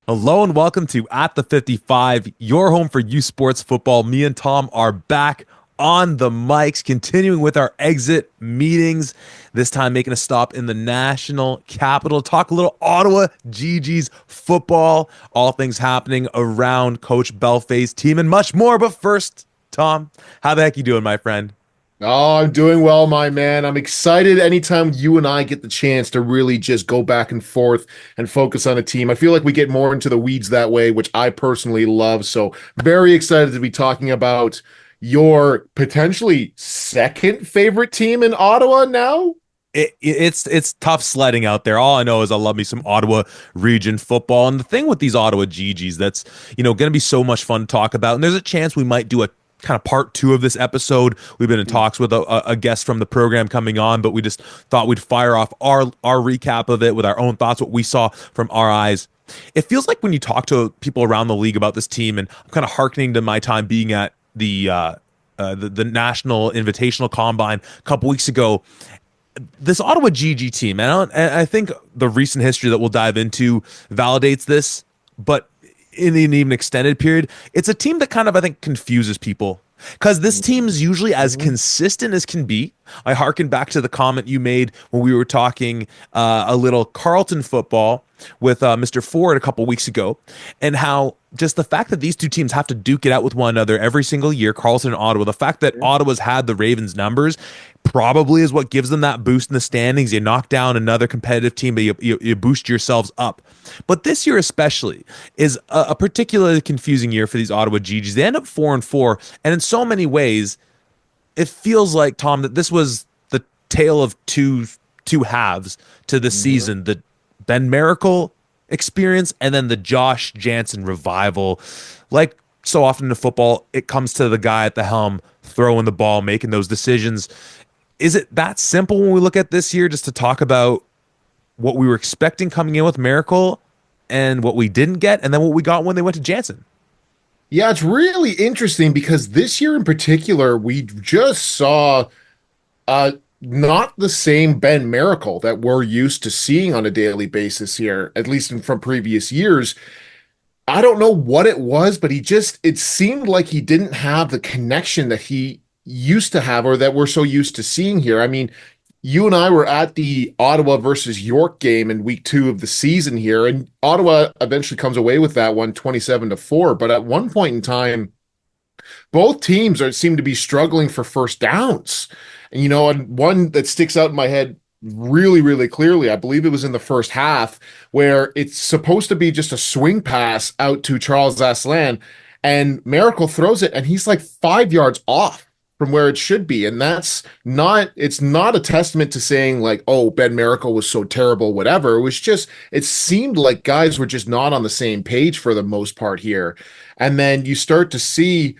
Hello and welcome to At the 55, your home for U Sports football. Me and Tom are back on the mics, continuing with our exit meetings, this time making a stop in the national capital. Talk a little Ottawa GG's football, all things happening around Coach Belfay's team, and much more. But first, Tom, how the heck you doing, my friend? Oh, I'm doing well, my man. I'm excited anytime you and I get the chance to really just go back and forth and focus on a team. I feel like we get more into the weeds that way, which I personally love. So, very excited to be talking about your potentially second favorite team in Ottawa now. It's tough sledding out there. All I know is I love me some Ottawa region football. And the thing with these Ottawa GGs that's, going to be so much fun to talk about. And there's a chance we might do a kind of part two of this episode. We've been in talks with a guest from the program coming on, but we just thought we'd fire off our recap of it with our own thoughts, what we saw from our eyes. It feels like when you talk to people around the league about this team, and I'm kind of hearkening to my time being at the National Invitational Combine a couple weeks ago, this Ottawa GG team, and I think the recent history that we'll dive into validates this, but in an even extended period, it's a team that kind of, I think, confuses people because this team's usually as Mhm. consistent as can be. I hearken back to the comment you made when we were talking a little Carlton football with Mr. Ford a couple weeks ago, and how just the fact that these two teams have to duke it out with one another every single year, Carlton and Ottawa, the fact that Ottawa's had the Ravens numbers probably is what gives them that boost in the standings. You knock down another competitive team, but you boost yourselves up. But this year especially is a particularly confusing year for these Ottawa GGs. They end up 4-4, and in so many ways, it feels like, Tom, that this was the tale of two halves to the Mhm. season. The Ben Miracle experience and then the Josh Jansen revival. Like so often in football, it comes to the guy at the helm throwing the ball, making those decisions. Is it that simple when we look at this year, just to talk about what we were expecting coming in with Miracle and what we didn't get, and then what we got when they went to Jansen? Yeah, it's really interesting because this year in particular, we just saw Uh, not the same Ben Miracle that we're used to seeing on a daily basis here, at least from previous years. I don't know what it was, but it seemed like he didn't have the connection that he used to have or that we're so used to seeing here. I mean, you and I were at the Ottawa versus York game in week 2 of the season here, and Ottawa eventually comes away with that one 27-4. But at one point in time, both teams seem to be struggling for first downs. And one that sticks out in my head really, really clearly, I believe it was in the first half, where it's supposed to be just a swing pass out to Charles Aslan, and Miracle throws it, and he's like 5 yards off from where it should be. And it's not a testament to saying like, oh, Ben Miracle was so terrible, whatever. It seemed like guys were just not on the same page for the most part here. And then you start to see,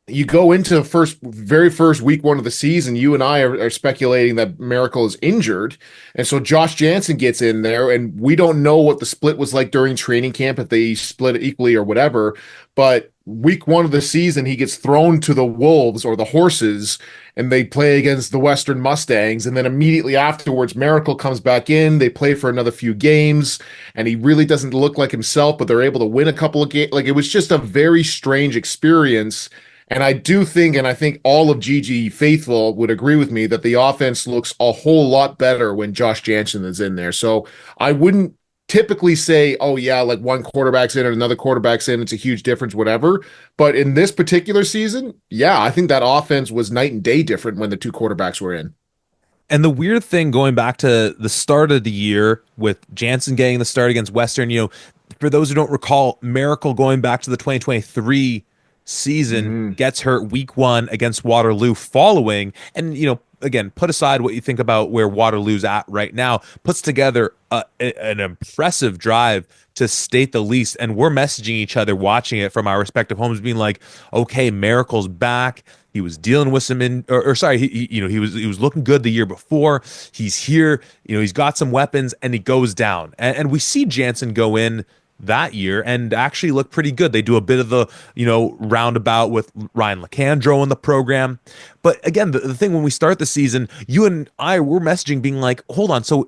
you go into the very first week 1 of the season, you and I are speculating that Miracle is injured. And so Josh Jansen gets in there, and we don't know what the split was like during training camp, if they split it equally or whatever. But week 1 of the season, he gets thrown to the Wolves or the Horses, and they play against the Western Mustangs. And then immediately afterwards, Miracle comes back in. They play for another few games, and he really doesn't look like himself, but they're able to win a couple of games. Like, it was just a very strange experience. And I do think, and I think all of GG faithful would agree with me, that the offense looks a whole lot better when Josh Jansen is in there. So I wouldn't typically say, oh, yeah, like one quarterback's in and another quarterback's in, it's a huge difference, whatever. But in this particular season, yeah, I think that offense was night and day different when the two quarterbacks were in. And the weird thing going back to the start of the year with Jansen getting the start against Western, for those who don't recall, Miracle going back to the 2023 season Hmm. gets hurt week 1 against Waterloo following. And, again, put aside what you think about where Waterloo's at right now, puts together an impressive drive to state the least. And we're messaging each other watching it from our respective homes, being like, okay, Miracle's back. He was dealing with some or sorry, he was looking good the year before. He's here, he's got some weapons, and he goes down. And we see Jansen go in that year and actually look pretty good. They do a bit of the, roundabout with Ryan LeCandro in the program. But again, the thing when we start the season, you and I were messaging being like, hold on, so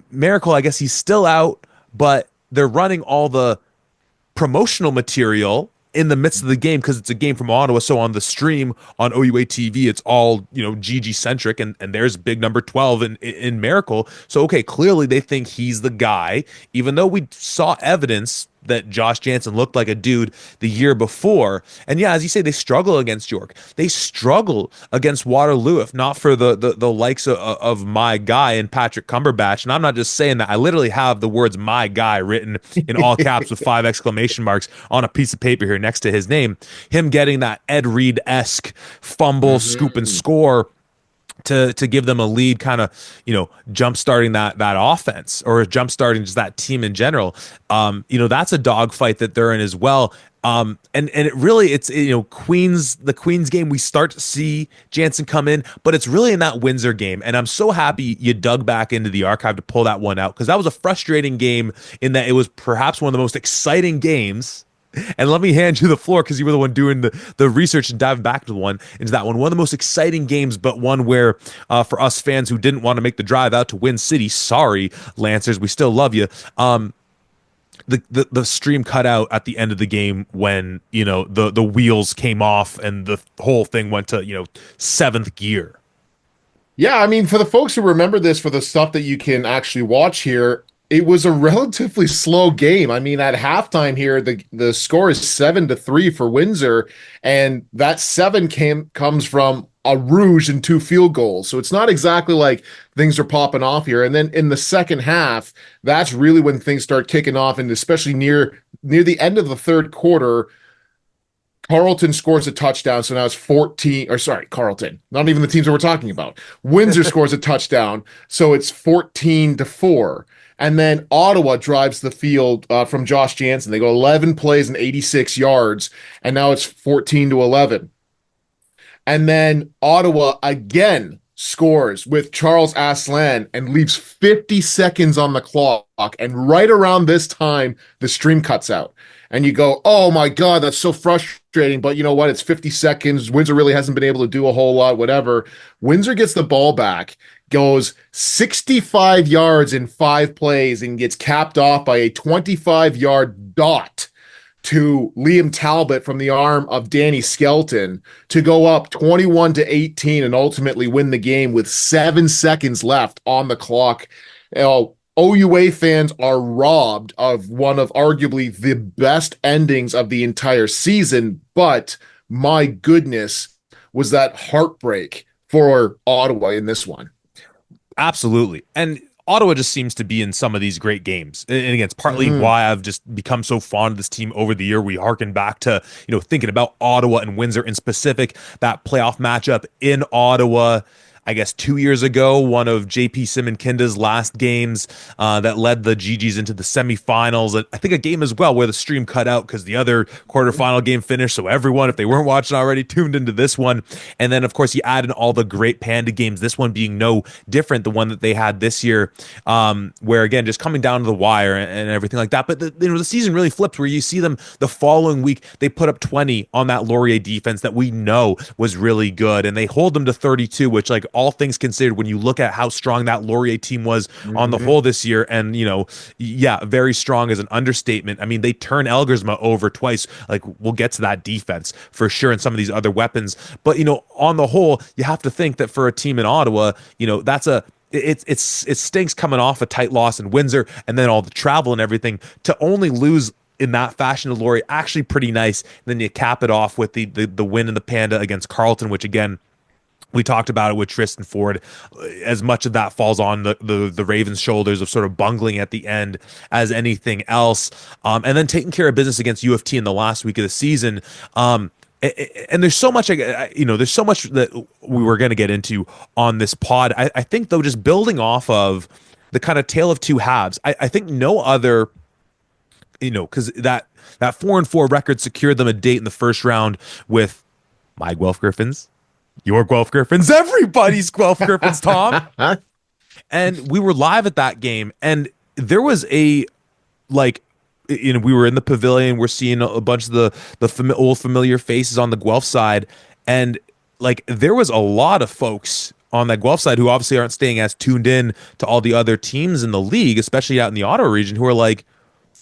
Miracle, I guess he's still out, but they're running all the promotional material in the midst of the game because it's a game from Ottawa. So on the stream on OUA TV, it's all, GG centric, and there's big number 12 in Miracle. So okay, clearly they think he's the guy, even though we saw evidence that Josh Jansen looked like a dude the year before. And yeah, as you say, they struggle against York. They struggle against Waterloo, if not for the likes of my guy and Patrick Cumberbatch. And I'm not just saying that. I literally have the words "my guy" written in all caps with 5 exclamation marks on a piece of paper here next to his name. Him getting that Ed Reed-esque fumble, scoop, and score to give them a lead, kind of, jump starting that offense, or jump starting just that team in general. That's a dogfight that they're in as well. And it really, it's, the Queens game, we start to see Jansen come in, but it's really in that Windsor game. And I'm so happy you dug back into the archive to pull that one out, because that was a frustrating game in that it was perhaps one of the most exciting games. And let me hand you the floor, because you were the one doing the research and diving back into that one. One of the most exciting games, but one where, for us fans who didn't want to make the drive out to Win City, sorry, Lancers, we still love you. The stream cut out at the end of the game when, the wheels came off and the whole thing went to, seventh gear. Yeah, I mean, for the folks who remember this, for the stuff that you can actually watch here, it was a relatively slow game. I mean, at halftime here, the score is 7-3 for Windsor, and that 7 comes from a rouge and 2 field goals. So it's not exactly like things are popping off here. And then in the second half, that's really when things start kicking off, and especially near the end of the third quarter, Carleton scores a touchdown, so now it's 14, or sorry, Carleton, not even the teams that we're talking about. Windsor scores a touchdown, so it's 14-4. And then Ottawa drives the field from Josh Jansen. They go 11 plays and 86 yards, and now it's 14-11. And then Ottawa again scores with Charles Aslan and leaves 50 seconds on the clock. And right around this time, the stream cuts out. And you go, oh my God, that's so frustrating. But you know what? It's 50 seconds. Windsor really hasn't been able to do a whole lot, whatever. Windsor gets the ball back, goes 65 yards in 5 plays, and gets capped off by a 25-yard dot to Liam Talbot from the arm of Danny Skelton to go up 21-18 and ultimately win the game with 7 seconds left on the clock. OUA fans are robbed of one of arguably the best endings of the entire season, but my goodness, was that heartbreak for Ottawa in this one. Absolutely. And Ottawa just seems to be in some of these great games. And again, it's partly why I've just become so fond of this team over the year. We harken back to, thinking about Ottawa and Windsor in specific, that playoff matchup in Ottawa, I guess 2 years ago, one of JP Simonkinda's last games that led the GGs into the semifinals. I think a game as well where the stream cut out because the other quarterfinal game finished. So everyone, if they weren't watching already, tuned into this one. And then, of course, you add in all the great Panda games, this one being no different, the one that they had this year, where, again, just coming down to the wire and everything like that. But the season really flipped where you see them the following week, they put up 20 on that Laurier defense that we know was really good. And they hold them to 32, which, like, all things considered, when you look at how strong that Laurier team was on the whole this year, and very strong is an understatement. I mean, they turn Elgersma over twice. Like, we'll get to that defense for sure, and some of these other weapons. But on the whole, you have to think that for a team in Ottawa, that's it stinks coming off a tight loss in Windsor, and then all the travel and everything, to only lose in that fashion to Laurier, actually pretty nice. And then you cap it off with the win in the Panda against Carleton, which, again, we talked about it with Tristan Ford. As much of that falls on the Ravens' shoulders of sort of bungling at the end as anything else. And then taking care of business against U of T in the last week of the season. And there's so much, there's so much that we were going to get into on this pod. I think, though, just building off of the kind of tale of two halves, I think no other, because that 4-4 record secured them a date in the first round with my Guelph Griffins, your Guelph Griffins, everybody's Guelph Griffins, Tom. And we were live at that game, and there was we were in the pavilion, we're seeing a bunch of the old familiar faces on the Guelph side, and there was a lot of folks on that Guelph side who obviously aren't staying as tuned in to all the other teams in the league, especially out in the Ottawa region, who are like,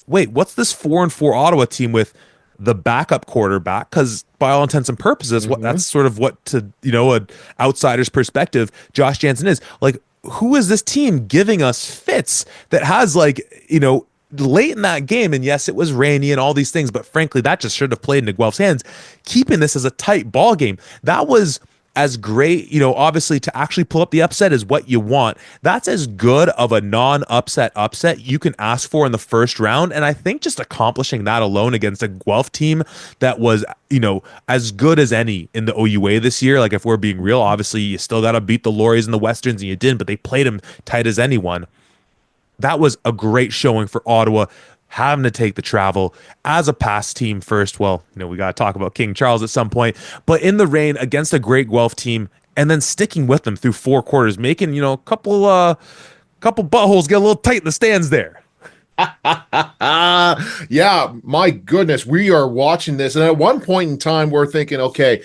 wait, what's this 4-4 Ottawa team with the backup quarterback? Because by all intents and purposes, what that's Hmm. sort of what to an outsider's perspective, Josh Jansen is like. Who is this team giving us fits that has late in that game? And yes, it was rainy and all these things, but frankly, that just should have played into Guelph's hands. Keeping this as a tight ball game, that was as great, obviously to actually pull up the upset is what you want. That's as good of a non-upset you can ask for in the first round. And I think just accomplishing that alone against a Guelph team that was, as good as any in the OUA this year. Like if we're being real, obviously you still got to beat the Lauries and the Westerns and you didn't, but they played them tight as anyone. That was a great showing for Ottawa, having to take the travel as a past team first. Well, we got to talk about King Charles at some point, but in the rain against a great Guelph team and then sticking with them through 4 quarters, making, a couple buttholes get a little tight in the stands there. Yeah, my goodness, we are watching this, and at one point in time, we're thinking, okay,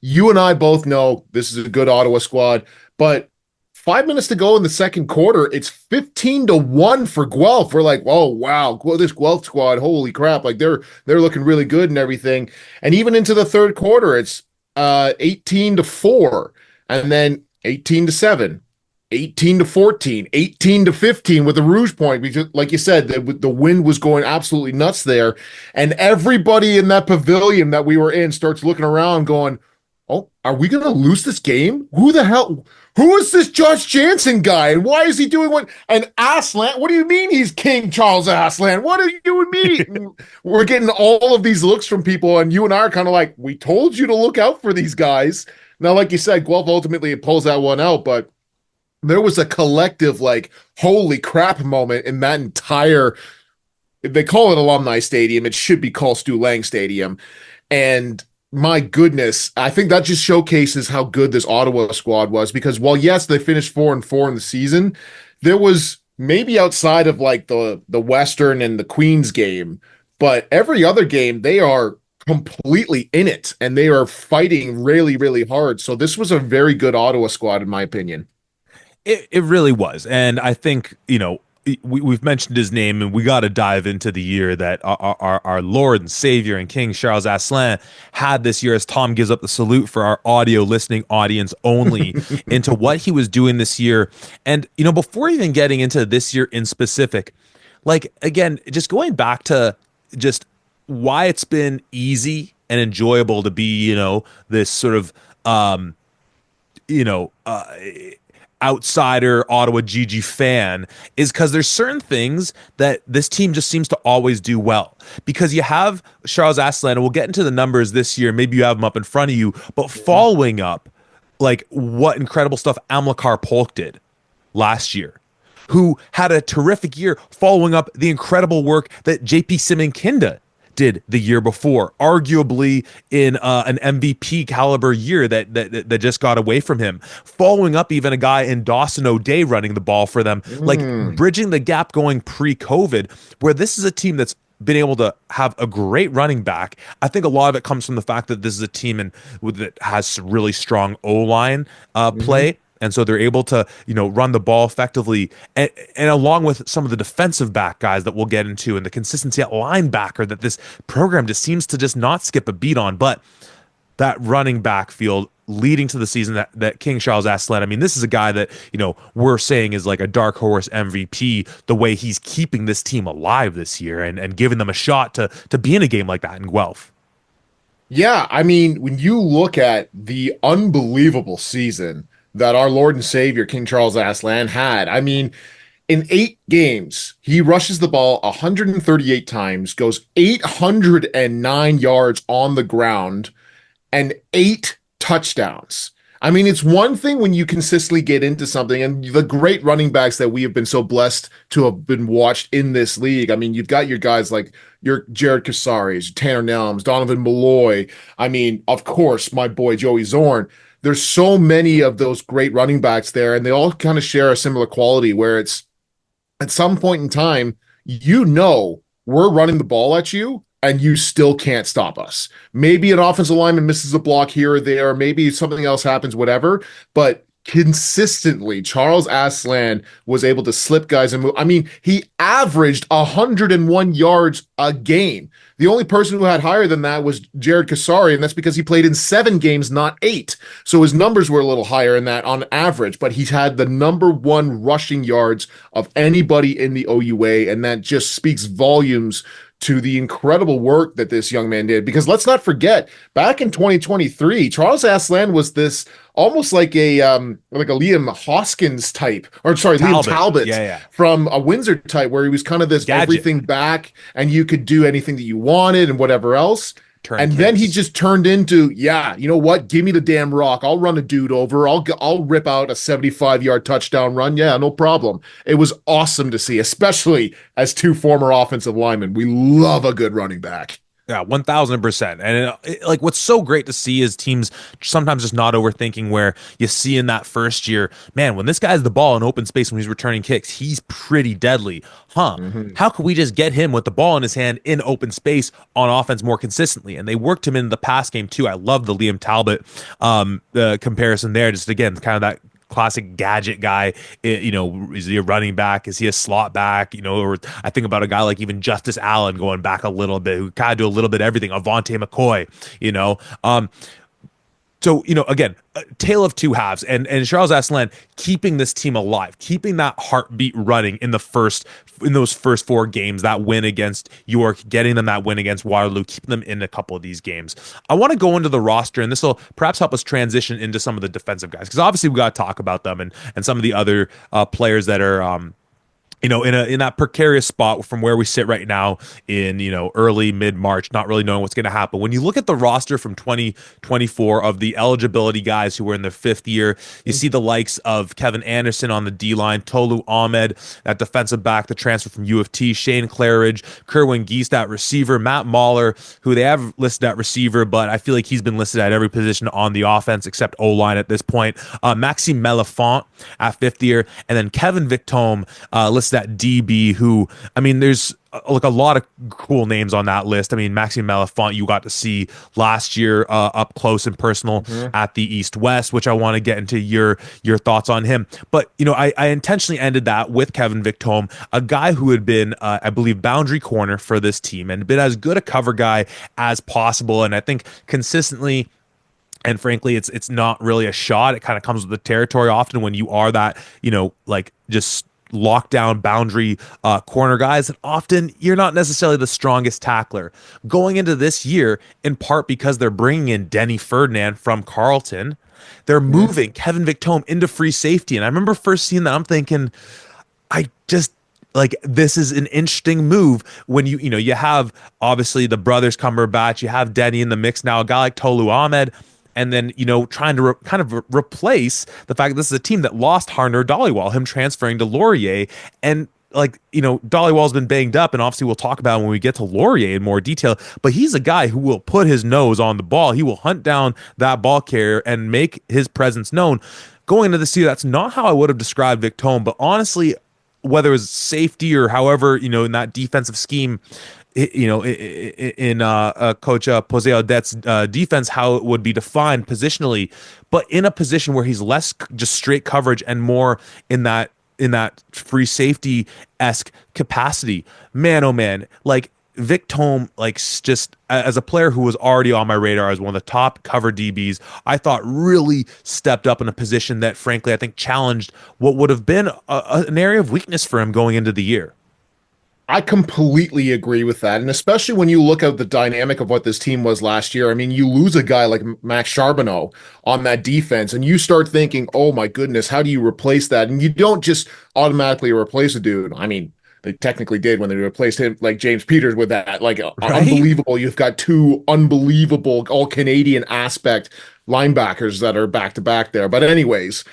you and I both know this is a good Ottawa squad, but 5 minutes to go in the second quarter, it's 15-1 for Guelph. We're like, oh wow, well, this Guelph squad, holy crap, like they're looking really good and everything. And even into the third quarter, it's 18-4, and then 18-7. 18-14, 18-15 with the Rouge Point, because like you said, the wind was going absolutely nuts there. And everybody in that pavilion that we were in starts looking around going, oh, are we going to lose this game? Who the hell? Who is this Josh Jansen guy? And why is he doing what? And Aslan, what do you mean he's King Charles Aslan? What do you mean? We're getting all of these looks from people, and you and I are kind of like, we told you to look out for these guys. Now, like you said, Guelph ultimately pulls that one out, but there was a collective like holy crap moment in that entire, they call it alumni stadium, it should be called Stu Lang Stadium. And my goodness, I think that just showcases how good this Ottawa squad was, because while yes, they finished 4-4 in the season, there was maybe outside of like the Western and the Queens game, but every other game they are completely in it and they are fighting really, really hard. So this was a very good Ottawa squad, in my opinion. It really was. And I think, we've mentioned his name and we got to dive into the year that our Lord and Savior and King Charles Asselin had this year, as Tom gives up the salute for our audio listening audience only, into what he was doing this year. And, before even getting into this year in specific, like, again, just going back to just why it's been easy and enjoyable to be, this sort of, you know, uh, outsider Ottawa GG fan is because there's certain things that this team just seems to always do well. Because you have Charles Asselin, and we'll get into the numbers this year. Maybe you have them up in front of you, but following up, like what incredible stuff Amilcar Polk did last year, who had a terrific year following up the incredible work that JP Simonkinda did the year before, arguably in an MVP caliber year that just got away from him. Following up even a guy in Dawson O'Day running the ball for them, like bridging the gap going pre-COVID, where this is a team that's been able to have a great running back. I think a lot of it comes from the fact that this is a team that has really strong O-line play. And so they're able to, run the ball effectively. And along with some of the defensive back guys that we'll get into and the consistency at linebacker that this program just seems to just not skip a beat on. But that running back field leading to the season that King Charles Asselin, I mean, this is a guy that, we're saying is like a dark horse MVP, the way he's keeping this team alive this year and giving them a shot to be in a game like that in Guelph. Yeah, I mean, when you look at the unbelievable season that our Lord and Savior, King Charles Aslan, had, I mean, in 8 games, he rushes the ball 138 times, goes 809 yards on the ground, and 8 touchdowns. I mean, it's one thing when you consistently get into something, and the great running backs that we have been so blessed to have been watched in this league. I mean, you've got your guys like your Jared Casares, Tanner Nelms, Donovan Malloy. I mean, of course, my boy Joey Zorn. There's so many of those great running backs there, and they all kind of share a similar quality where it's at some point in time, we're running the ball at you and you still can't stop us. Maybe an offensive lineman misses a block here or there, maybe something else happens, whatever, but consistently Charles Aslan was able to slip guys and move. I mean, he averaged 101 yards a game. The only person who had higher than that was Jared Kasari, and that's because he played in 7 games, not 8. So his numbers were a little higher in that on average, but he had the number one rushing yards of anybody in the OUA, and that just speaks volumes to the incredible work that this young man did. Because let's not forget, back in 2023, Charles Aslan was this almost like a Liam Hoskins type, or sorry, Liam Talbot. Talbot Yeah, yeah. from a Windsor type, where he was kind of this Gadget. everything back, and you could do anything that you wanted and whatever else. Turn And then he kicks. just turned into, yeah, you know what? Give me the damn rock. I'll run a dude over. I'll rip out a 75-yard touchdown run. Yeah, no problem. It was awesome to see, especially as two former offensive linemen. We love a good running back. Yeah, 1000%. And like what's so great to see is teams sometimes just not overthinking where you see in that first year, man, when this guy has the ball in open space when he's returning kicks, he's pretty deadly. Huh. Mm-hmm. How could we just get him with the ball in his hand in open space on offense more consistently? And they worked him in the pass game too. I love the Liam Talbot comparison there. Just again, kind of that classic gadget guy. Is he a running back? Is he a slot back? Or I think about a guy like even Justice Allen going back a little bit, who kind of do a little bit of everything. Avante McCoy, So, again, a tale of two halves, and Charles Aslan keeping this team alive, keeping that heartbeat running in those first 4 games, that win against York, getting them that win against Waterloo, keeping them in a couple of these games. I want to go into the roster, and this will perhaps help us transition into some of the defensive guys, because obviously we got to talk about them and some of the other players that are in that precarious spot from where we sit right now in, early mid-March, not really knowing what's going to happen. When you look at the roster from 2024 of the eligibility guys who were in their 5th year, you see the likes of Kevin Anderson on the D-line, Tolu Ahmed, that defensive back, the transfer from U of T, Shane Claridge, Kerwin Geist at receiver, Matt Mahler, who they have listed at receiver, but I feel like he's been listed at every position on the offense except O-line at this point. Maxime Melafont at 5th year, and then Kevin Victome listed that DB, who, I mean, there's like a lot of cool names on that list. I mean, Maxime Melafont, you got to see last year up close and personal at the East West, which I want to get into your thoughts on him. But, I intentionally ended that with Kevin Victome, a guy who had been, I believe, boundary corner for this team and been as good a cover guy as possible. And I think consistently, and frankly, it's not really a shot. It kind of comes with the territory often when you are that, just lockdown boundary corner guys, and often you're not necessarily the strongest tackler. Going into this year, in part because they're bringing in Denny Ferdinand from Carleton, they're moving Kevin Victome into free safety. And I remember first seeing that, I'm thinking, I just like, this is an interesting move when you have obviously the brothers Cumberbatch, you have Denny in the mix now, a guy like Tolu Ahmed, and then, trying to replace the fact that this is a team that lost Harner Dollywall, him transferring to Laurier. And Dollywall's been banged up, and obviously we'll talk about when we get to Laurier in more detail, but he's a guy who will put his nose on the ball. He will hunt down that ball carrier and make his presence known. Going into this year, that's not how I would have described Victome, but honestly, whether it was safety or however, in that defensive scheme, in Coach Posey Audet's defense, how it would be defined positionally, but in a position where he's less just straight coverage and more in that free safety-esque capacity. Man, oh man, like Victome, just as a player who was already on my radar as one of the top cover DBs, I thought really stepped up in a position that, frankly, I think challenged what would have been an area of weakness for him going into the year. I completely agree with that. And especially when you look at the dynamic of what this team was last year. I mean, you lose a guy like Max Charbonneau on that defense, and you start thinking, oh my goodness, how do you replace that? And you don't just automatically replace a dude. I mean, they technically did when they replaced him, like James Peters with that, Right? unbelievable. You've got 2 unbelievable all Canadian aspect linebackers that are back to back there. But anyways,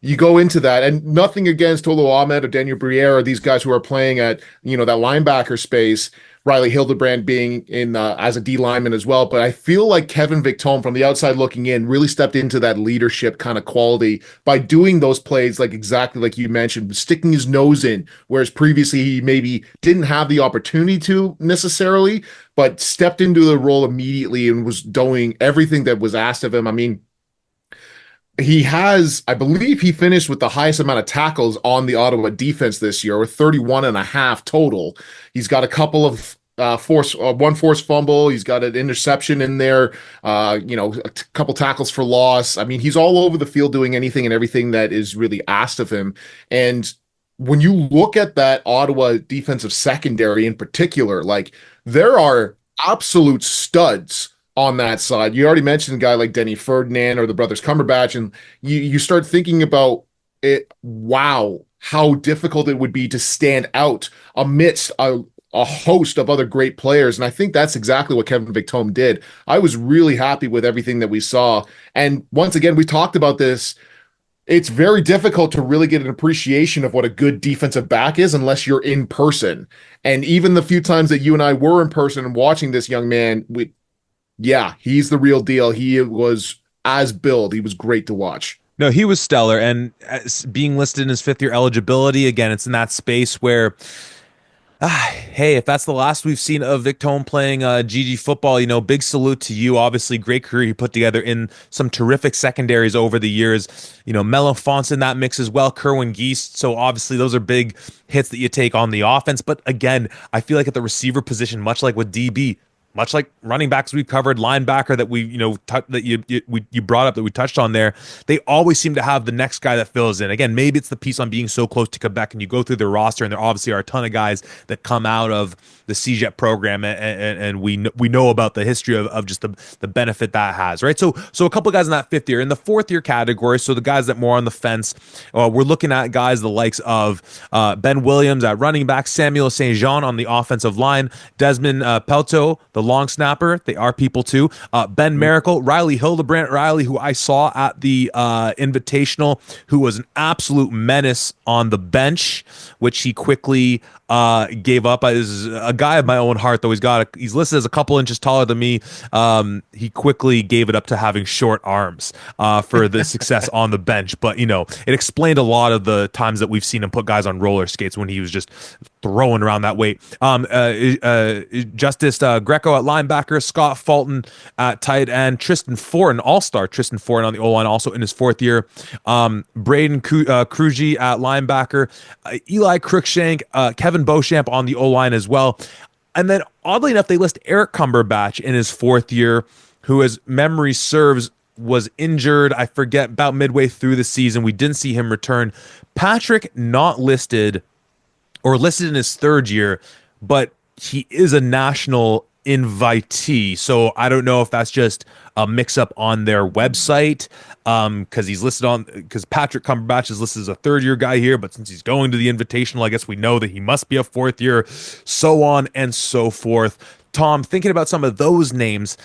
you go into that, and nothing against Tolu Ahmed or Daniel Briere or these guys who are playing at, that linebacker space, Riley Hildebrand being in as a D lineman as well. But I feel like Kevin Victome from the outside looking in really stepped into that leadership kind of quality by doing those plays, like exactly like you mentioned, sticking his nose in, whereas previously he maybe didn't have the opportunity to necessarily, but stepped into the role immediately and was doing everything that was asked of him. I mean, he has, I believe he finished with the highest amount of tackles on the Ottawa defense this year, with 31 and a half total. He's got a couple of one forced fumble. He's got an interception in there, couple tackles for loss. I mean, he's all over the field doing anything and everything that is really asked of him. And when you look at that Ottawa defensive secondary in particular, like there are absolute studs on that side. You already mentioned a guy like Denny Ferdinand or the brothers Cumberbatch, and you start thinking about it. Wow, how difficult it would be to stand out amidst a host of other great players. And I think that's exactly what Kevin Victome did. I was really happy with everything that we saw. And once again, we talked about this. It's very difficult to really get an appreciation of what a good defensive back is unless you're in person. And even the few times that you and I were in person and watching this young man, yeah, he's the real deal. He was as billed. He was great to watch. No, he was stellar. And as being listed in his fifth year eligibility, again, it's in that space where hey, if that's the last we've seen of Victome playing GG football, big salute to you. Obviously, great career he put together in some terrific secondaries over the years. Melo Fonts in that mix as well, Kerwin Geist. So obviously, those are big hits that you take on the offense. But again, I feel like at the receiver position, much like with DB, much like running backs we've covered, linebacker that we that you brought up that we touched on there, they always seem to have the next guy that fills in. Again, maybe it's the piece on being so close to Quebec, and you go through their roster, and there obviously are a ton of guys that come out of the CJET program, and we know about the history of just the benefit that has, right? So a couple of guys in that fifth year. In the fourth year category, so the guys that more on the fence, we're looking at guys the likes of Ben Williams at running back, Samuel St. Jean on the offensive line, Desmond Pelto, the long snapper. They are people too. Ben Miracle, Riley Hildebrandt, who I saw at the Invitational, who was an absolute menace on the bench, which he quickly gave up. Is a guy of my own heart, though. He's listed as a couple inches taller than me. He quickly gave it up to having short arms for the success on the bench. But it explained a lot of the times that we've seen him put guys on roller skates when he was just throwing around that weight. Justice Greco at linebacker, Scott Fulton at tight end, Tristan Fortin, all-star Tristan Fortin on the O-line, also in his fourth year. Braden Krugy at linebacker, Eli Cruikshank, Kevin Beauchamp on the O-line as well. And then, oddly enough, they list Eric Cumberbatch in his fourth year, who, as memory serves, was injured, I forget, about midway through the season. We didn't see him return. Patrick not listed, or listed in his third year, but he is a national invitee. So I don't know if that's just a mix-up on their website, because Patrick Cumberbatch is listed as a third-year guy here, but since he's going to the Invitational, I guess we know that he must be a fourth year, so on and so forth. Tom, thinking about some of those names,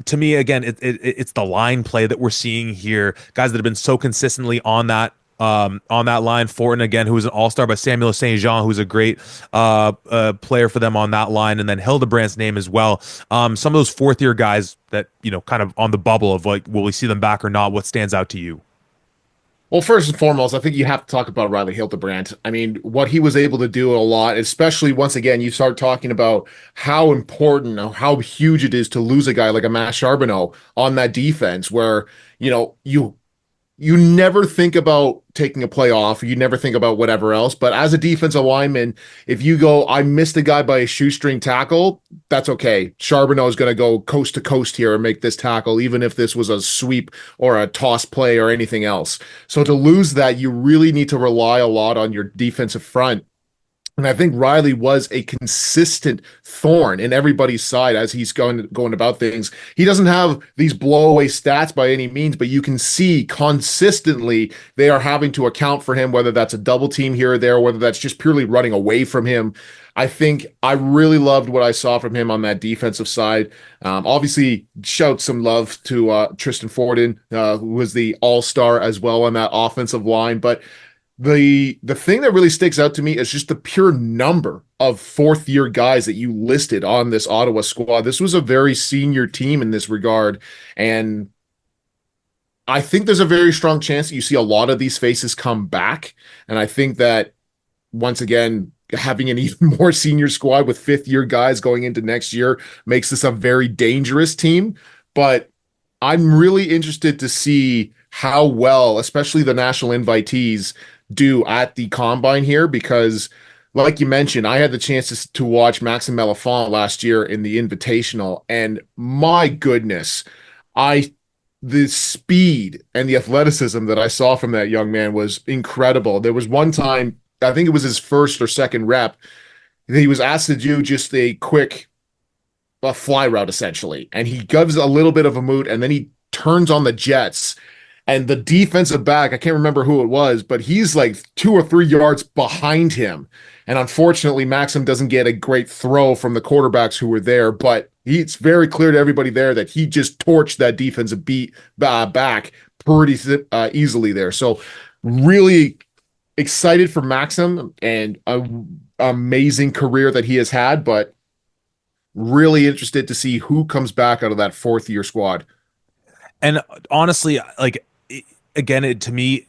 to me, again, it's the line play that we're seeing here. Guys that have been so consistently on that line. Fortin, again, who's an all-star, by Samuel St. Jean, who's a great player for them on that line, and then Hildebrandt's name as well. Some of those fourth-year guys that, kind of on the bubble of, like, will we see them back or not? What stands out to you? Well, first and foremost, I think you have to talk about Riley Hildebrandt. I mean, what he was able to do a lot, especially once again, you start talking about how important, how huge it is to lose a guy like a Matt Charbonneau on that defense, where, you never think about taking a play off. You never think about whatever else. But as a defensive lineman, if you go, I missed a guy by a shoestring tackle, that's okay. Charbonneau is going to go coast to coast here and make this tackle, even if this was a sweep or a toss play or anything else. So to lose that, you really need to rely a lot on your defensive front. And I think Riley was a consistent thorn in everybody's side as he's going about things. He doesn't have these blowaway stats by any means, but you can see consistently they are having to account for him, whether that's a double team here or there, whether that's just purely running away from him. I think I really loved what I saw from him on that defensive side. Obviously, shout some love to Tristan Fortin, who was the all-star as well on that offensive line. But the thing that really sticks out to me is just the pure number of fourth year guys that you listed on this Ottawa squad. This was a very senior team in this regard. And I think there's a very strong chance that you see a lot of these faces come back. And I think that, once again, having an even more senior squad with fifth year guys going into next year makes this a very dangerous team. But I'm really interested to see how well, especially the national invitees, do at the combine here because, like you mentioned, I had the chance to watch Maxime Melifont last year in the Invitational, and my goodness, I the speed and the athleticism that I saw from that young man was incredible. There was one time, I think it was his first or second rep, that he was asked to do just a quick fly route essentially, and he gives a little bit of a moot, and then he turns on the jets and the defensive back, I can't remember who it was, but he's like 2 or 3 yards behind him. And unfortunately, Maxim doesn't get a great throw from the quarterbacks who were there, but it's very clear to everybody there that he just torched that defensive back pretty easily there. So really excited for Maxim and an amazing career that he has had, but really interested to see who comes back out of that fourth year squad. And honestly, like again, to me,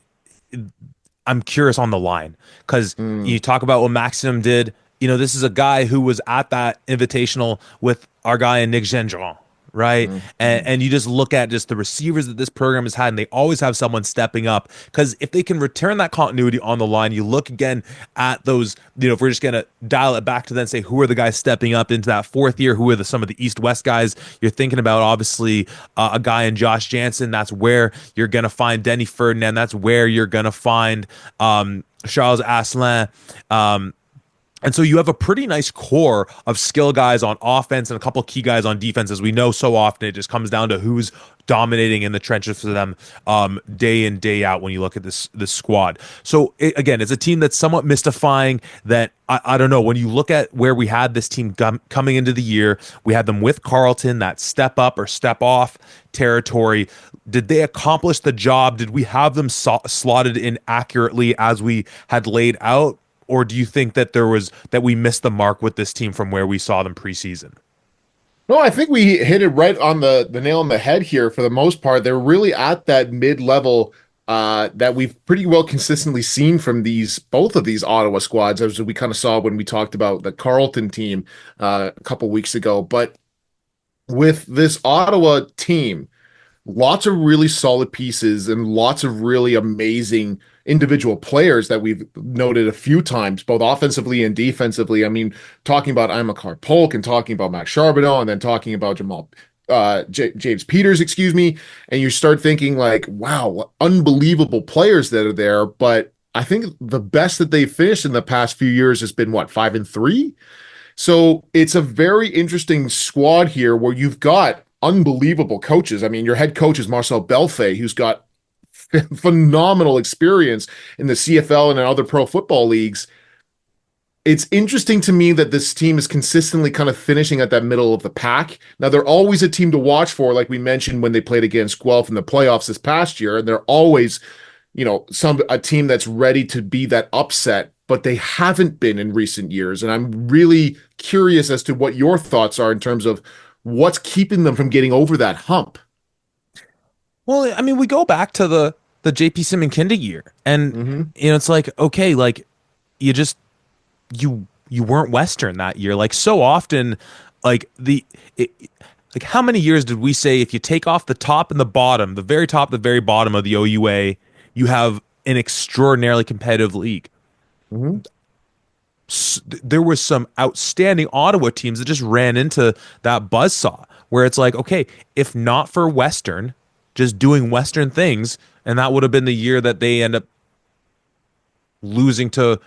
I'm curious on the line because Mm, you talk about what Maxim did. This is a guy who was at that invitational with our guy in Nick Gendron, right? And mm. and you just look at just the receivers that this program has had, and they always have someone stepping up. Because if they can return that continuity on the line, you look again at those. If we're just gonna dial it back to then say who are the guys stepping up into that fourth year, who are some of the East-West guys you're thinking about? Obviously, a guy in Josh Jansen. That's where you're gonna find Denny Ferdinand. That's where you're gonna find Charles Asselin. And so you have a pretty nice core of skill guys on offense and a couple key guys on defense. As we know so often, it just comes down to who's dominating in the trenches for them day in, day out when you look at this squad. So again, it's a team that's somewhat mystifying that I don't know. When you look at where we had this team coming into the year, we had them with Carleton, that step up or step off territory. Did they accomplish the job? Did we have them slotted in accurately as we had laid out? Or do you think that we missed the mark with this team from where we saw them preseason? No, I think we hit it right on the nail on the head here for the most part. They're really at that mid-level that we've pretty well consistently seen from both of these Ottawa squads, as we kind of saw when we talked about the Carleton team a couple weeks ago. But with this Ottawa team, lots of really solid pieces and lots of really amazing individual players that we've noted a few times, both offensively and defensively. I mean, talking about Amakar Polk and talking about Max Charbonneau and then talking about James Peters, excuse me. And you start thinking like, wow, unbelievable players that are there. But I think the best that they've finished in the past few years has been what, 5-3? So it's a very interesting squad here where you've got unbelievable coaches. I mean, your head coach is Marcel Belfait, who's got phenomenal experience in the CFL and in other pro football leagues. It's interesting to me that this team is consistently kind of finishing at that middle of the pack. Now, they're always a team to watch for, like we mentioned when they played against Guelph in the playoffs this past year, and they're always, a team that's ready to be that upset, but they haven't been in recent years. And I'm really curious as to what your thoughts are in terms of what's keeping them from getting over that hump. Well, I mean, we go back to the JP Simonkinda year, and Mm-hmm. it's like, okay, like you just you weren't Western that year. Like so often, like like how many years did we say if you take off the top and the bottom, the very top, the very bottom of the OUA, you have an extraordinarily competitive league. Mm-hmm. There was some outstanding Ottawa teams that just ran into that buzzsaw where it's like, okay, if not for Western, just doing Western things, and that would have been the year that they end up losing to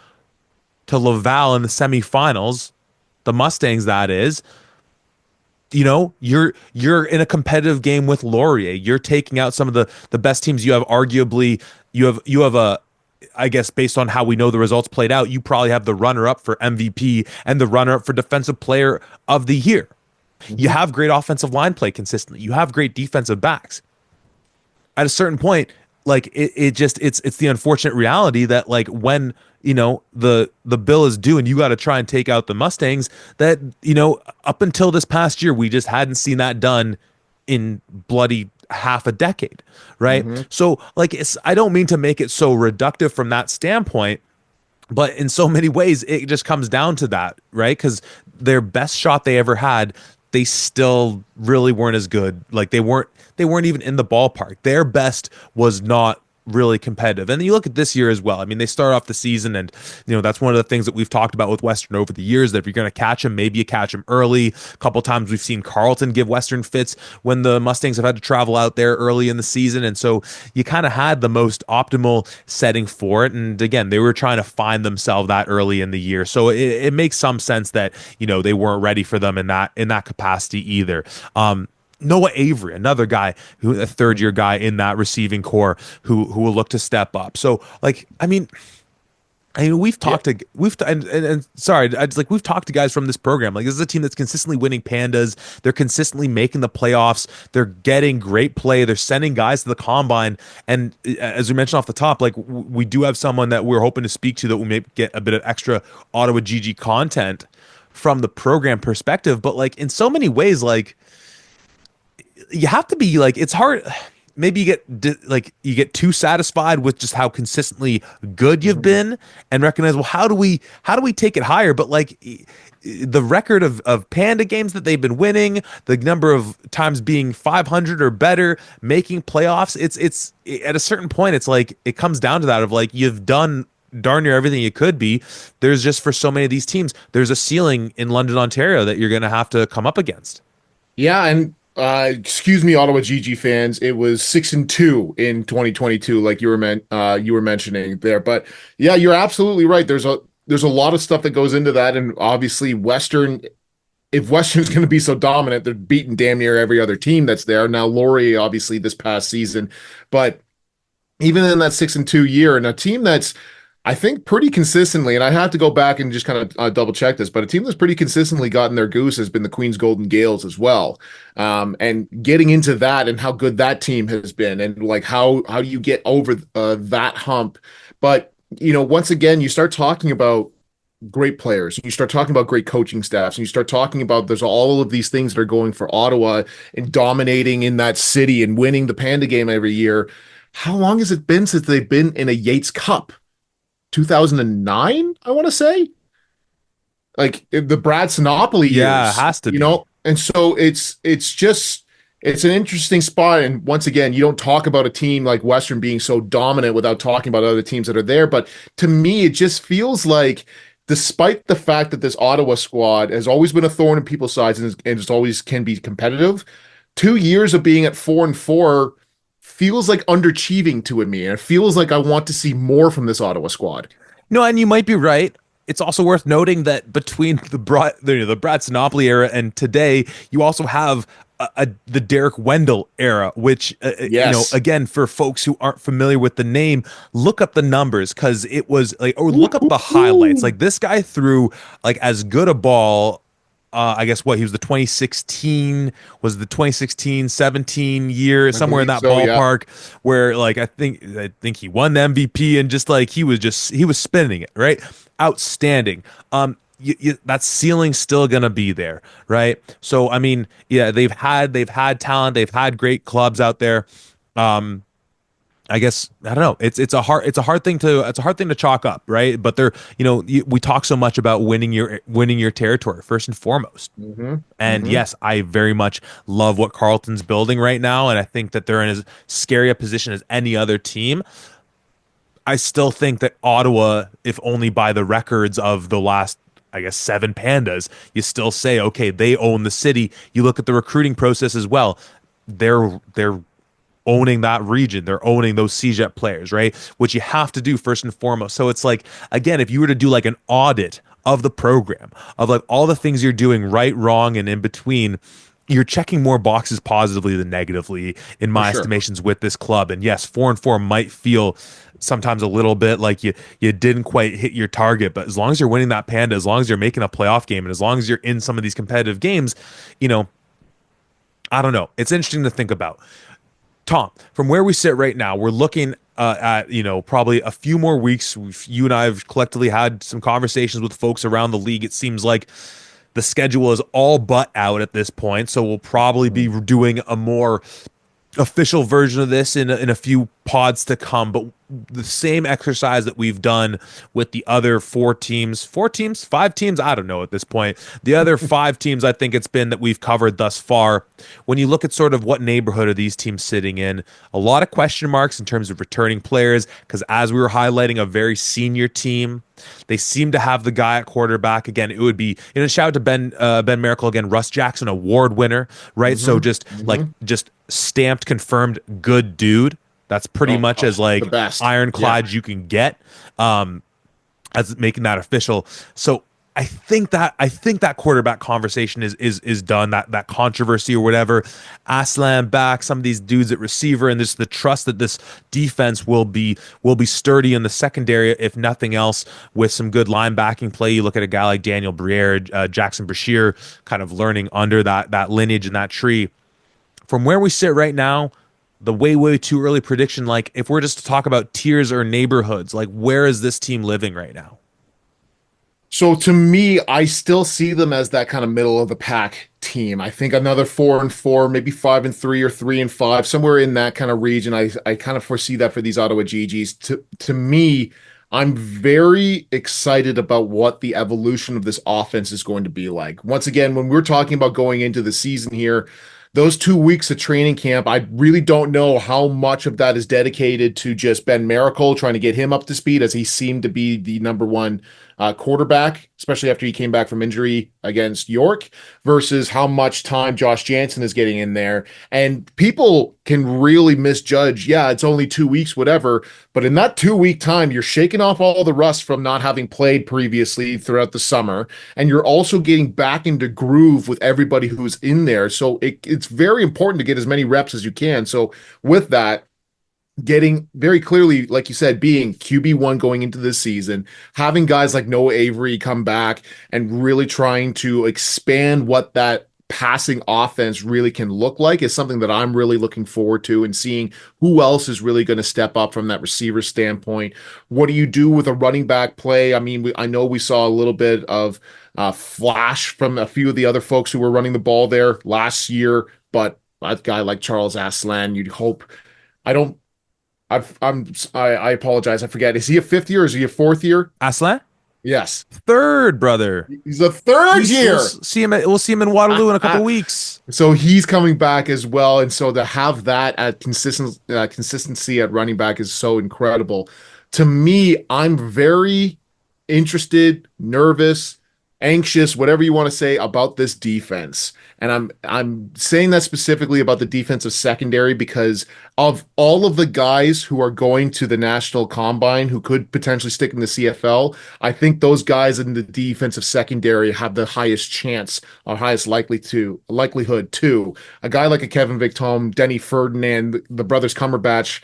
Laval in the semifinals, the Mustangs, that is. You're in a competitive game with Laurier. You're taking out some of the best teams. You have arguably you have a, I guess based on how we know the results played out, you probably have the runner up for MVP and the runner up for defensive player of the year. You Mm-hmm. have great offensive line play consistently. You have great defensive backs. At a certain point, like it's the unfortunate reality that like when the bill is due and you got to try and take out the Mustangs, that up until this past year we just hadn't seen that done in bloody half a decade, right? Mm-hmm. So like I don't mean to make it so reductive from that standpoint, but in so many ways it just comes down to that, right? Because their best shot they ever had, they still really weren't as good. Like they weren't they weren't even in the ballpark. Their best was not really competitive. And then you look at this year as well. I mean, they start off the season, and that's one of the things that we've talked about with Western over the years, that if you're going to catch them, maybe you catch them early. A couple times we've seen Carleton give Western fits when the Mustangs have had to travel out there early in the season, and so you kind of had the most optimal setting for it. And again, they were trying to find themselves that early in the year, so it makes some sense that they weren't ready for them in that capacity either. Noah Avery, another guy a third year guy in that receiving core who will look to step up. So we've Yeah. talked to sorry, I just like we've talked to guys from this program. Like, this is a team that's consistently winning Pandas. They're consistently making the playoffs. They're getting great play. They're sending guys to the combine. And as we mentioned off the top, like, we do have someone that we're hoping to speak to that will maybe get a bit of extra Ottawa GG content from the program perspective. But like, in so many ways, like, you have to be like, it's hard. Maybe you get too satisfied with just how consistently good you've Mhm. been, and recognize, well, how do we take it higher? But like, the record of Panda games that they've been winning, the number of times being 500 or better, making playoffs, it's at a certain point, it's like it comes down to that of like, you've done darn near everything you could be. There's just, for so many of these teams, there's a ceiling in London, Ontario that you're going to have to come up against. Yeah, and excuse me, Ottawa GG fans. It was 6-2 in 2022, like you were mentioning there. But yeah, you're absolutely right. There's a lot of stuff that goes into that, and obviously Western. If Western's going to be so dominant, they're beating damn near every other team that's there. Now, Laurier, obviously, this past season, but even in that 6-2 year, and a team that's, I think, pretty consistently, and I have to go back and just kind of double check this, but a team that's pretty consistently gotten their goose has been the Queens Golden Gales as well. And getting into that and how good that team has been, and like how do you get over that hump? But once again, you start talking about great players. You start talking about great coaching staffs, and you start talking about there's all of these things that are going for Ottawa and dominating in that city and winning the Panda game every year. How long has it been since they've been in a Yates Cup? 2009, I want to say, like the Brad Sinopoli Yeah, it years, has to be. and so it's an interesting spot. And once again, you don't talk about a team like Western being so dominant without talking about other teams that are there. But to me, it just feels like, despite the fact that this Ottawa squad has always been a thorn in people's sides and it's always can be competitive, 2 years of being at 4-4 feels like underachieving to me, and it feels like I want to see more from this Ottawa squad. No, and you might be right. It's also worth noting that between the Brad Sinopoli era and today, you also have the Derek Wendell era, which Yes. again, for folks who aren't familiar with the name, look up the numbers, because it was like, or look up the highlights. Like, this guy threw like as good a ball. I guess what he was, the 2016 17 year, I somewhere in believe that so, yeah. ballpark, where like I think he won the MVP, and just like he was spinning it, right? Outstanding. That ceiling's still gonna be there, right? So I mean, yeah, they've had talent, they've had great clubs out there. Um, I guess I don't know. It's a hard thing to chalk up, right? But we talk so much about winning your territory first and foremost. Hmm. And Hmm. yes, I very much love what Carleton's building right now, and I think that they're in as scary a position as any other team. I still think that Ottawa, if only by the records of the last, I guess, seven Pandas, you still say, okay, they own the city. You look at the recruiting process as well. They're owning that region. They're owning those CJET players, right? Which you have to do first and foremost. So it's like, again, if you were to do like an audit of the program, of like all the things you're doing right, wrong, and in between, you're checking more boxes positively than negatively, in For my sure. estimations, with this club. And yes, 4-4 might feel sometimes a little bit like you didn't quite hit your target, but as long as you're winning that Panda, as long as you're making a playoff game, and as long as you're in some of these competitive games, you know, I don't know. It's interesting to think about. Tom, from where we sit right now, we're looking at probably a few more weeks. You and I have collectively had some conversations with folks around the league. It seems like the schedule is all but out at this point, so we'll probably be doing a more official version of this in a few pods to come, but the same exercise that we've done with the other four teams, five teams, I don't know at this point. The other five teams, I think it's been that we've covered thus far. When you look at sort of what neighborhood are these teams sitting in, a lot of question marks in terms of returning players, because as we were highlighting, a very senior team. They seem to have the guy at quarterback again. It would be, shout out to Ben Miracle again, Russ Jackson Award winner, right? So just like just stamped, confirmed, good dude. That's pretty much as The like best. Yeah. ironclad you can get, as making that official. So I think that quarterback conversation is done. That controversy or whatever. Aslan back, some of these dudes at receiver, and this the trust that this defense will be sturdy in the secondary, if nothing else, with some good linebacking play. You look at a guy like Daniel Briere, Jackson Brashear, kind of learning under that lineage and that tree. From where we sit right now, the way too early prediction, like if we're just to talk about tiers or neighborhoods, like where is this team living right now? So to me, I still see them as that kind of middle of the pack team. I think another 4-4, maybe 5-3 or 3-5, somewhere in that kind of region. I kind of foresee that for these Ottawa GGs. To me, I'm very excited about what the evolution of this offense is going to be like. Once again, when we're talking about going into the season here, those 2 weeks of training camp, I really don't know how much of that is dedicated to just Ben Miracle, trying to get him up to speed, as he seemed to be the number one quarterback, especially after he came back from injury against York, versus how much time Josh Jansen is getting in there. And people can really misjudge, yeah, it's only 2 weeks, whatever. But in that 2 week time, you're shaking off all the rust from not having played previously throughout the summer. And you're also getting back into groove with everybody who's in there. So it's very important to get as many reps as you can. So with that, getting very clearly, like you said, being QB1 going into this season, having guys like Noah Avery come back and really trying to expand what that passing offense really can look like is something that I'm really looking forward to, and seeing who else is really going to step up from that receiver standpoint. What do you do with a running back play? I mean, I know we saw a little bit of flash from a few of the other folks who were running the ball there last year, but a guy like Charles Aslan, you'd hope. I don't I apologize. I forget. Is he a fifth year or is he a fourth year? Aslan? Yes. Third, brother. He's a third year. We'll see him in Waterloo in a couple weeks. So he's coming back as well. And so to have that at consistency at running back is so incredible. To me, I'm very interested, nervous, anxious, whatever you want to say about this defense. And I'm saying that specifically about the defensive secondary because of all of the guys who are going to the National Combine who could potentially stick in the CFL. I think those guys in the defensive secondary have the highest chance or highest likelihood to. A guy like a Kevin Victome, Denny Ferdinand, the brothers Cumberbatch,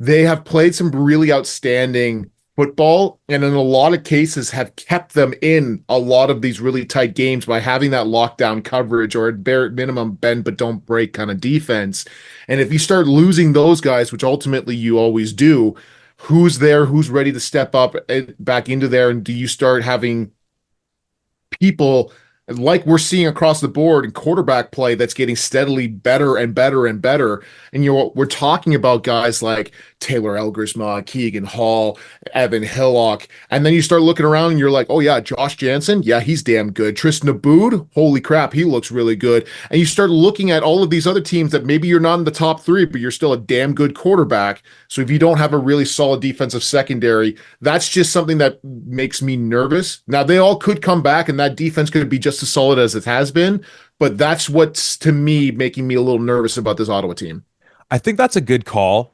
they have played some really outstanding football, and in a lot of cases have kept them in a lot of these really tight games by having that lockdown coverage, or at bare minimum bend but don't break kind of defense. And if you start losing those guys, which ultimately you always do, who's there, who's ready to step up back into there, and do you start having people like we're seeing across the board in quarterback play that's getting steadily better and better and better? And we're talking about guys like Taylor Elgersma, Keegan Hall, Evan Hillock, and then you start looking around and you're like, oh yeah, Josh Jansen, yeah, he's damn good. Tristan Abood, holy crap, he looks really good. And you start looking at all of these other teams that maybe you're not in the top three, but you're still a damn good quarterback. So if you don't have a really solid defensive secondary, that's just something that makes me nervous. Now they all could come back and that defense could be just as solid as it has been, but that's what's, to me, making me a little nervous about this Ottawa team. I think that's a good call.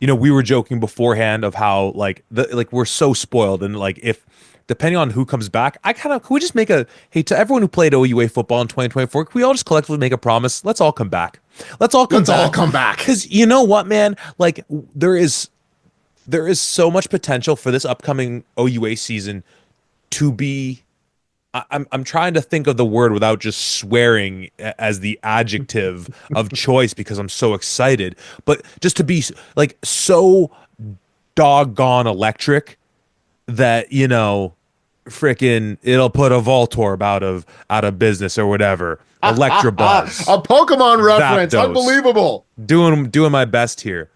We were joking beforehand of how like we're so spoiled, and like if depending on who comes back, can we just make a hey to everyone who played OUA football in 2024, can we all just collectively make a promise? Let's all come back. Let's all come back. Because you know what, man? Like there is so much potential for this upcoming OUA season to be. I'm trying to think of the word without just swearing as the adjective of choice because I'm so excited. But just to be like so doggone electric that frickin' it'll put a Voltorb out of business or whatever. Electrobuzz. A Pokemon reference, unbelievable. Doing my best here.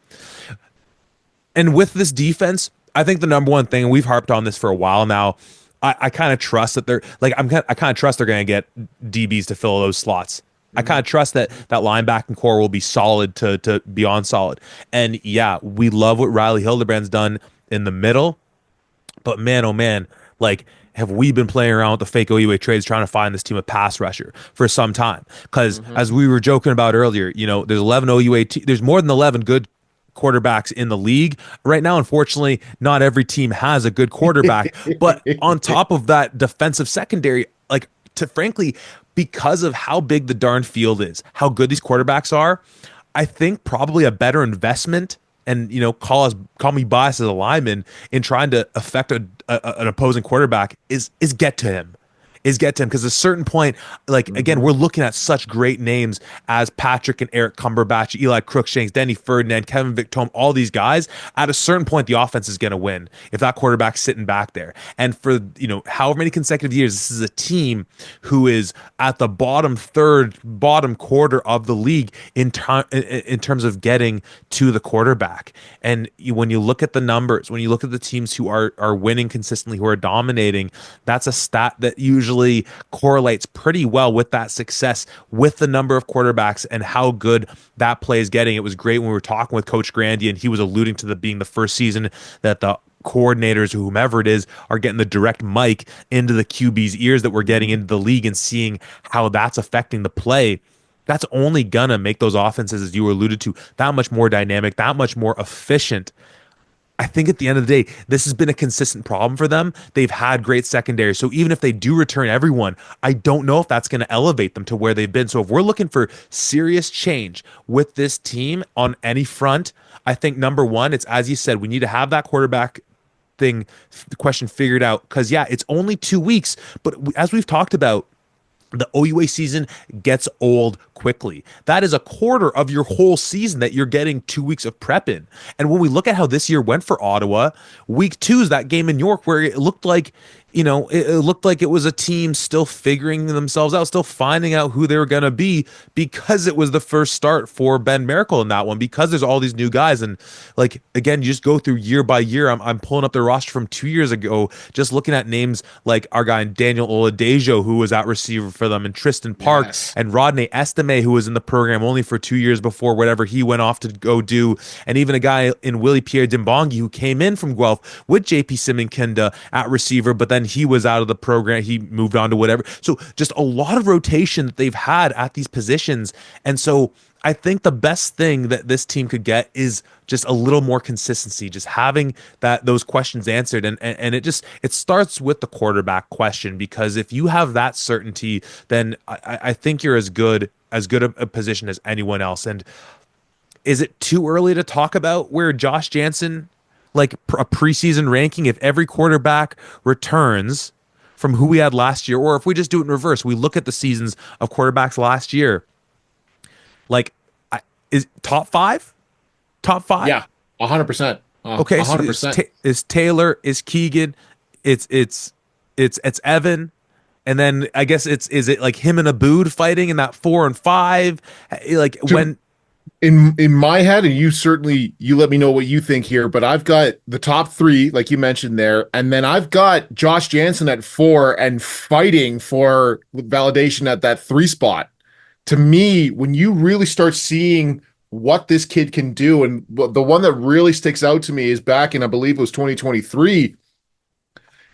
And with this defense, I think the number one thing, and we've harped on this for a while now, I kind of trust that they're like I kind of trust they're going to get DBs to fill those slots. I kind of trust that linebacking core will be solid to beyond solid. And yeah, we love what Riley Hildebrand's done in the middle, but man, oh man, like have we been playing around with the fake OUA trades trying to find this team a pass rusher for some time? Because as we were joking about earlier, there's 11 OUA, there's more than 11 good quarterbacks in the league right now. Unfortunately, not every team has a good quarterback, but on top of that defensive secondary, like to frankly, because of how big the darn field is, how good these quarterbacks are, I think probably a better investment, and call me biased as a lineman, in trying to affect an opposing quarterback is get to him. Because at a certain point, like again, we're looking at such great names as Patrick and Eric Cumberbatch, Eli Crookshanks, Denny Ferdinand, Kevin Victome, all these guys. At a certain point, the offense is going to win if that quarterback's sitting back there. And for however many consecutive years, this is a team who is at the bottom third, bottom quarter of the league in terms of getting to the quarterback. And when you look at the numbers, when you look at the teams who are winning consistently, who are dominating, that's a stat that usually correlates pretty well with that success, with the number of quarterbacks and how good that play is getting. It was great when we were talking with Coach Grandy, and he was alluding to being the first season that the coordinators, whomever it is, are getting the direct mic into the QB's ears, that we're getting into the league and seeing how that's affecting the play. That's only gonna make those offenses, as you alluded to, that much more dynamic, that much more efficient. I think at the end of the day, this has been a consistent problem for them. They've had great secondary. So even if they do return everyone, I don't know if that's going to elevate them to where they've been. So if we're looking for serious change with this team on any front, I think number one, it's, as you said, we need to have that quarterback the question figured out. Because yeah, it's only 2 weeks, but as we've talked about, the OUA season gets old quickly. That is a quarter of your whole season that you're getting 2 weeks of prep in. And when we look at how this year went for Ottawa, week 2 is that game in York where it looked like, it looked like it was a team still figuring themselves out, still finding out who they were going to be, because it was the first start for Ben Miracle in that one, because there's all these new guys. And like, again, you just go through year by year. I'm pulling up their roster from 2 years ago, just looking at names like our guy Daniel Oladejo, who was at receiver for them, and Tristan Park, Yes. and Rodney Estime, who was in the program only for 2 years before whatever he went off to go do. And even a guy in Willie Pierre Dimbongi, who came in from Guelph with JP Simonkinda at receiver, but then he was out of the program. He moved on to whatever. So just a lot of rotation that they've had at these positions. And so I think the best thing that this team could get is just a little more consistency, just having those questions answered. And it starts with the quarterback question, because if you have that certainty, then I think you're as good a position as anyone else. And is it too early to talk about where Josh Jansen, like a preseason ranking, if every quarterback returns from who we had last year, or if we just do it in reverse, we look at the seasons of quarterbacks last year, like, is top five? Yeah, 100%. Okay, 100%. so is Taylor, is Keegan, it's Evan, and then I guess is it like him and Abood fighting in that 4 and 5? Like, when In my head, and you let me know what you think here, but I've got the top 3, like you mentioned there, and then I've got Josh Jansen at 4 and fighting for validation at that 3 spot. To me, when you really start seeing what this kid can do, and the one that really sticks out to me is back in, I believe it was 2023,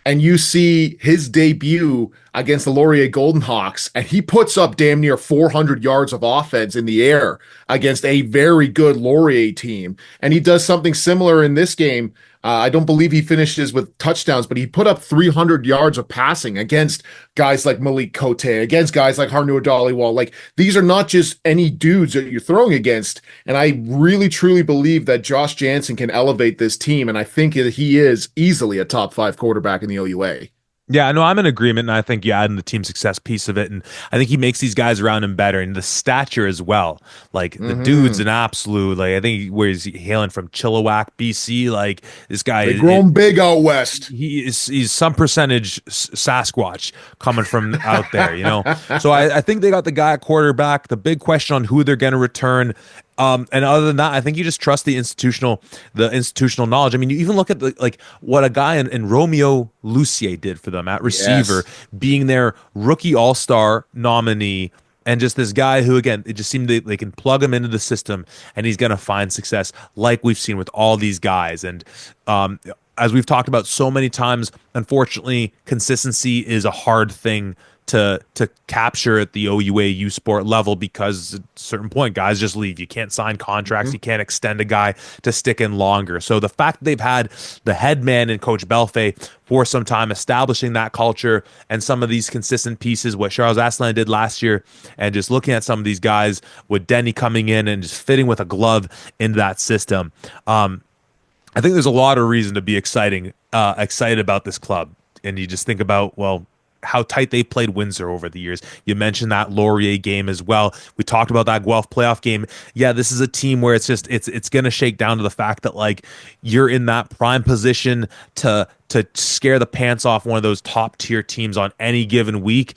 and you see his debut against the Laurier Golden Hawks, and he puts up damn near 400 yards of offense in the air against a very good Laurier team. And he does something similar in this game. I don't believe he finishes with touchdowns, but he put up 300 yards of passing against guys like Malik Cote, against guys like Harnu Adaliwal. Like, these are not just any dudes that you're throwing against. And I really, truly believe that Josh Jansen can elevate this team. And I think that he is easily a top 5 quarterback in the OUA. Yeah, no, I'm in agreement, and I think you add in the team success piece of it, and I think he makes these guys around him better, and the stature as well. Like, the dude's an absolute, like, I think he's hailing from Chilliwack, BC. Like, this guy, They grown big out west. He's some percentage Sasquatch coming from out there, So I think they got the guy at quarterback. The big question on who they're going to return. And other than that, I think you just trust the institutional knowledge. I mean, you even look at like what a guy in Romeo Lucier did for them at receiver, Yes. being their rookie all-star nominee, and just this guy who, again, it just seemed they can plug him into the system and he's going to find success, like we've seen with all these guys. And as we've talked about so many times, unfortunately, consistency is a hard thing to capture at the OUA U Sport level, because at a certain point guys just leave. You can't sign contracts, Mhm. you can't extend a guy to stick in longer. So the fact that they've had the head man in Coach Belfay for some time establishing that culture and some of these consistent pieces, what Charles Asselin did last year, and just looking at some of these guys with Denny coming in and just fitting with a glove into that system, I think there's a lot of reason to be excited about this club. And you just think about, well, how tight they played Windsor over the years. You mentioned that Laurier game as well. We talked about that Guelph playoff game. Yeah, this is a team where it's going to shake down to the fact that, like, you're in that prime position to scare the pants off one of those top tier teams on any given week.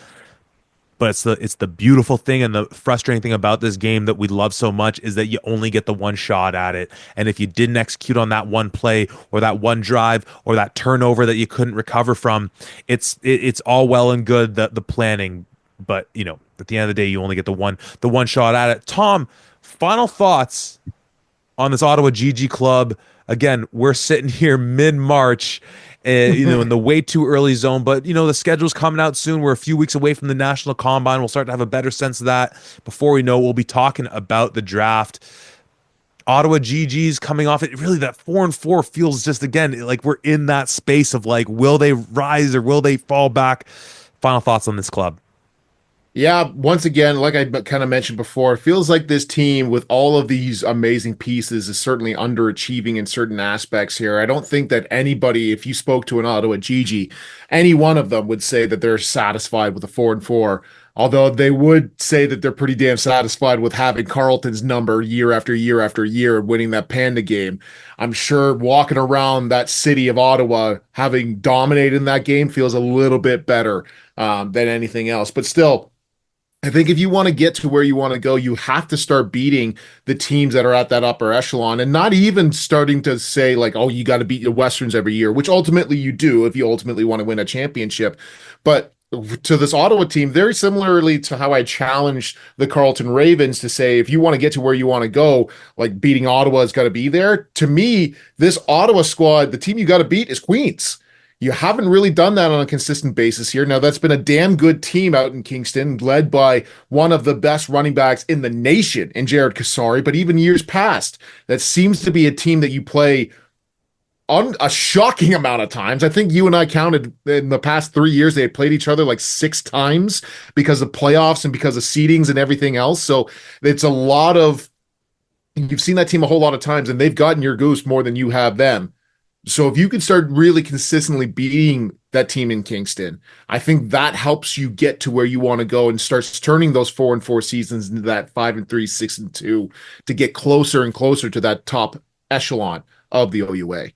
But it's the beautiful thing and the frustrating thing about this game that we love so much is that you only get the one shot at it. And if you didn't execute on that one play or that one drive or that turnover that you couldn't recover from, it's all well and good, the planning, but at the end of the day, you only get the one shot at it. Tom, final thoughts on this Ottawa GG club. Again, we're sitting here mid-March, in the way too early zone, but the schedule's coming out soon. We're a few weeks away from the National Combine. We'll start to have a better sense of that. Before we know, we'll be talking about the draft. Ottawa GG's coming off it. Really, that 4-4 feels just, again, like we're in that space of, like, will they rise or will they fall back? Final thoughts on this club. Yeah, once again, like I kind of mentioned before, it feels like this team with all of these amazing pieces is certainly underachieving in certain aspects here. I don't think that anybody, if you spoke to an Ottawa Gigi, any one of them would say that they're satisfied with a 4-4. Although they would say that they're pretty damn satisfied with having Carleton's number year after year after year and winning that Panda game. I'm sure walking around that city of Ottawa, having dominated in that game, feels a little bit better than anything else. But still, I think if you want to get to where you want to go, you have to start beating the teams that are at that upper echelon, and not even starting to say, like, oh, you got to beat the Westerns every year, which ultimately you do if you ultimately want to win a championship. But to this Ottawa team, very similarly to how I challenged the Carleton Ravens to say, if you want to get to where you want to go, like, beating Ottawa has got to be there. To me, this Ottawa squad, the team you got to beat is Queens. You haven't really done that on a consistent basis here. Now, that's been a damn good team out in Kingston, led by one of the best running backs in the nation in Jared Kasari. But even years past, that seems to be a team that you play on a shocking amount of times. I think you and I counted in the past 3 years, they had played each other like 6 times because of playoffs and because of seedings and everything else. So it's a lot of, you've seen that team a whole lot of times, and they've gotten your goose more than you have them. So if you can start really consistently beating that team in Kingston, I think that helps you get to where you want to go and starts turning those 4-4 seasons into that 5-3, 6-2 to get closer and closer to that top echelon of the OUA.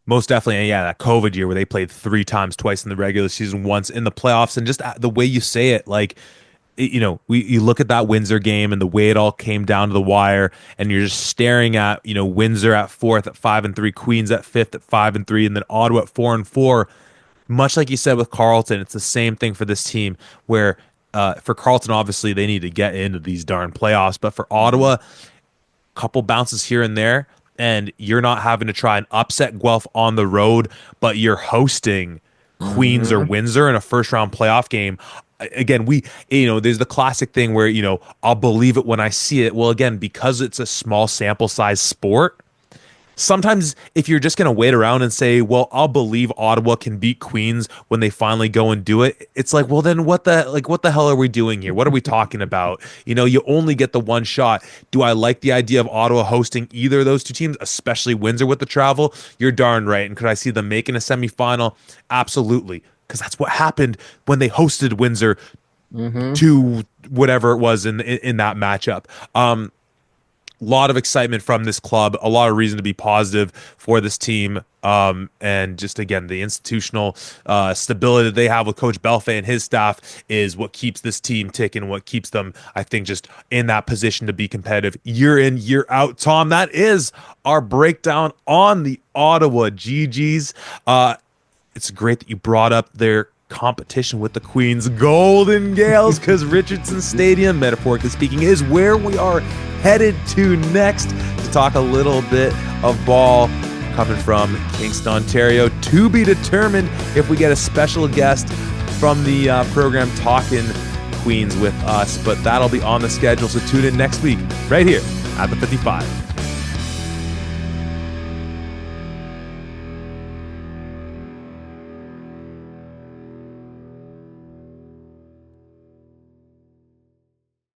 Most definitely. And yeah, that COVID year where they played 3 times, twice in the regular season, once in the playoffs, and just the way you say it, like, you look at that Windsor game and the way it all came down to the wire, and you're just staring at, Windsor at fourth at 5-3, Queens at fifth at 5-3, and then Ottawa at 4-4. Much like you said with Carleton, it's the same thing for this team where, for Carleton, obviously they need to get into these darn playoffs, but for Ottawa, couple bounces here and there, and you're not having to try and upset Guelph on the road, but you're hosting Queens or Mm-hmm. Windsor in a first round playoff game. Again, there's the classic thing where, I'll believe it when I see it. Well, again, because it's a small sample size sport, sometimes if you're just going to wait around and say, well, I'll believe Ottawa can beat Queens when they finally go and do it, it's like, well, then what the hell are we doing here? What are we talking about? You only get the one shot. Do I like the idea of Ottawa hosting either of those two teams, especially Windsor with the travel? You're darn right. And could I see them making a semifinal? Absolutely. Because that's what happened when they hosted Windsor Mm-hmm. to whatever it was in that matchup. lot of excitement from this club, a lot of reason to be positive for this team. And just again, the institutional stability that they have with Coach Belfay and his staff is what keeps this team ticking, what keeps them, I think, just in that position to be competitive year in, year out. Tom, that is our breakdown on the Ottawa GGs. It's great that you brought up their competition with the Queens Golden Gales, because Richardson Stadium, metaphorically speaking, is where we are headed to next to talk a little bit of ball coming from Kingston, Ontario. To be determined if we get a special guest from the program talking Queens with us, but that'll be on the schedule, so tune in next week right here at the 55.